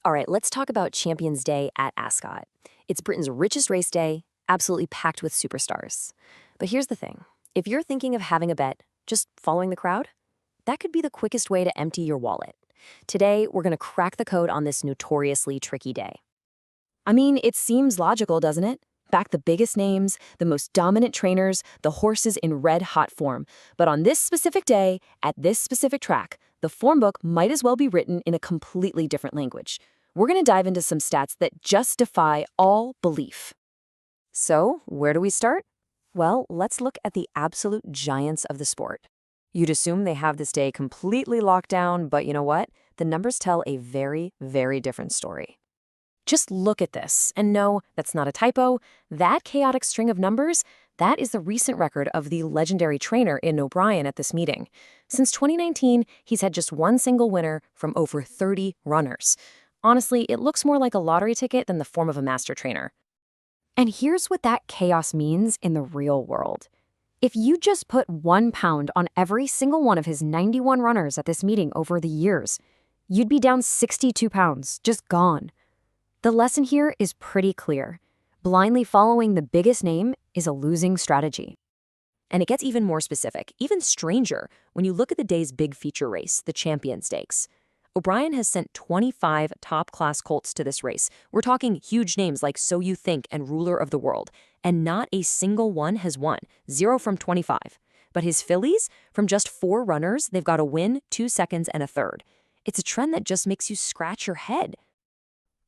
All right, let's talk about Champions Day at Ascot. It's Britain's richest race day, absolutely packed with superstars. But here's the thing. If you're thinking of having a bet, just following the crowd, that could be the quickest way to empty your wallet. Today, we're going to crack the code on this notoriously tricky day. I mean, it seems logical, doesn't it? Back the biggest names, the most dominant trainers, the horses in red-hot form. But on this specific day, at this specific track, the form book might as well be written in a completely different language. We're going to dive into some stats that just defy all belief. So, where do we start? Well, let's look at the absolute giants of the sport. You'd assume they have this day completely locked down, but you know what? The numbers tell a very, very different story. Just look at this and know that's not a typo. That chaotic string of numbers, that is the recent record of the legendary trainer Aidan O'Brien at this meeting. Since 2019, he's had just one single winner from over 30 runners. Honestly, it looks more like a lottery ticket than the form of a master trainer. And here's what that chaos means in the real world. If you just put 1 pound on every single one of his 91 runners at this meeting over the years, you'd be down 62 pounds, just gone. The lesson here is pretty clear. Blindly following the biggest name is a losing strategy. And it gets even more specific, even stranger, when you look at the day's big feature race, the Champion Stakes. O'Brien has sent 25 top-class colts to this race. We're talking huge names like So You Think and Ruler of the World. And not a single one has won, 0 from 25. But his fillies, from just 4 runners, they've got a win, 2 seconds, and a third. It's a trend that just makes you scratch your head.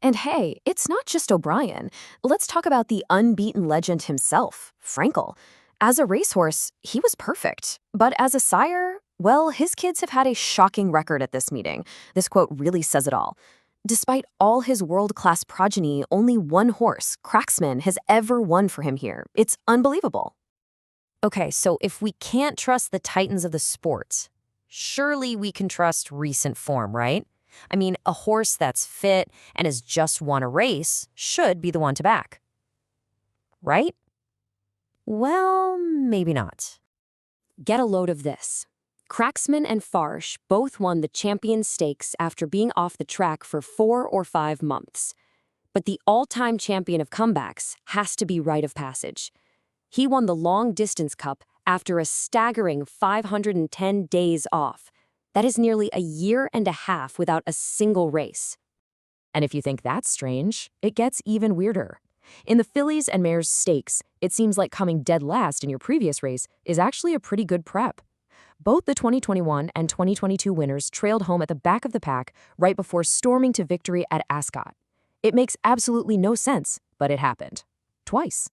And hey, it's not just O'Brien. Let's talk about the unbeaten legend himself, Frankel. As a racehorse, he was perfect. But as a sire, well, his kids have had a shocking record at this meeting. This quote really says it all. Despite all his world-class progeny, only one horse, Cracksman, has ever won for him here. It's unbelievable. Okay, so if we can't trust the titans of the sport, surely we can trust recent form, right? I mean, a horse that's fit and has just won a race should be the one to back. Right? Well, maybe not. Get a load of this. Cracksman and Farsh both won the Champions Stakes after being off the track for 4 or 5 months. But the all-time champion of comebacks has to be Rite of Passage. He won the Long Distance Cup after a staggering 510 days off. That is nearly a year and a half without a single race. And if you think that's strange, it gets even weirder. In the Fillies and Mares Stakes, it seems like coming dead last in your previous race is actually a pretty good prep. Both the 2021 and 2022 winners trailed home at the back of the pack right before storming to victory at Ascot. It makes absolutely no sense, but it happened. Twice.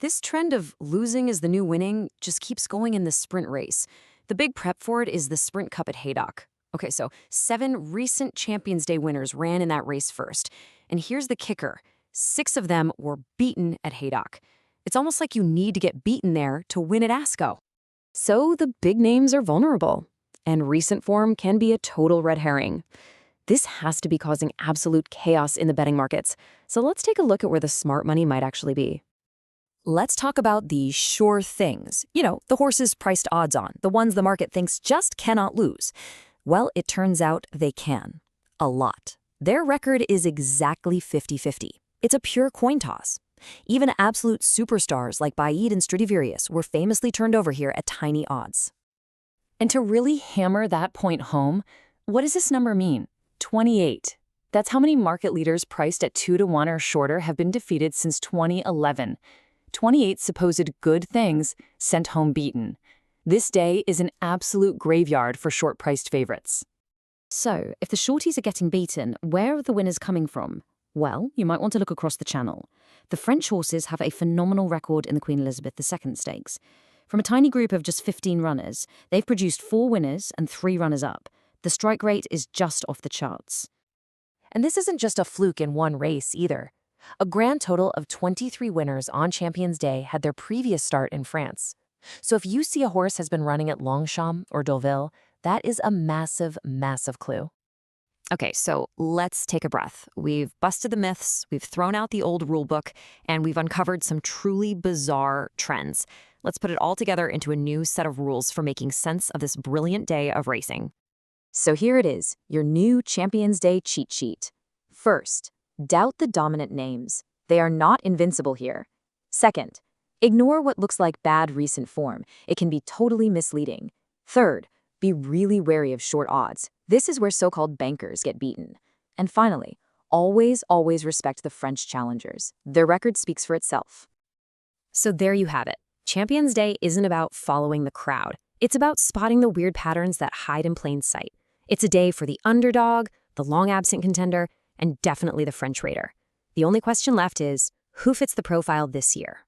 This trend of losing is the new winning just keeps going in the sprint race. The big prep for it is the Sprint Cup at Haydock. Okay, so 7 recent Champions Day winners ran in that race first. And here's the kicker. 6 of them were beaten at Haydock. It's almost like you need to get beaten there to win at Ascot. So the big names are vulnerable. And recent form can be a total red herring. This has to be causing absolute chaos in the betting markets. So let's take a look at where the smart money might actually be. Let's talk about the sure things. You know, the horses priced odds on, the ones the market thinks just cannot lose. Well, it turns out they can. A lot. Their record is exactly 50-50. It's a pure coin toss. Even absolute superstars like Baid and Stradivarius were famously turned over here at tiny odds. And to really hammer that point home, what does this number mean? 28. That's how many market leaders priced at 2-to-1 or shorter have been defeated since 2011. 28 supposed good things sent home beaten. This day is an absolute graveyard for short-priced favorites. So, if the shorties are getting beaten, where are the winners coming from? Well, you might want to look across the channel. The French horses have a phenomenal record in the Queen Elizabeth II Stakes. From a tiny group of just 15 runners, they've produced 4 winners and 3 runners-up. The strike rate is just off the charts. And this isn't just a fluke in one race either. A grand total of 23 winners on Champions Day had their previous start in France. So if you see a horse has been running at Longchamp or Deauville, that is a massive, massive clue. Okay, so let's take a breath. We've busted the myths, we've thrown out the old rulebook, and we've uncovered some truly bizarre trends. Let's put it all together into a new set of rules for making sense of this brilliant day of racing. So here it is, your new Champions Day cheat sheet. First, doubt the dominant names. They are not invincible here. Second, ignore what looks like bad recent form. It can be totally misleading. Third, be really wary of short odds. This is where so-called bankers get beaten. And finally, always respect the French challengers. Their record speaks for itself. So there you have it. Champions Day isn't about following the crowd. It's about spotting the weird patterns that hide in plain sight. It's a day for the underdog, the long-absent contender, and definitely the French raider. The only question left is, who fits the profile this year?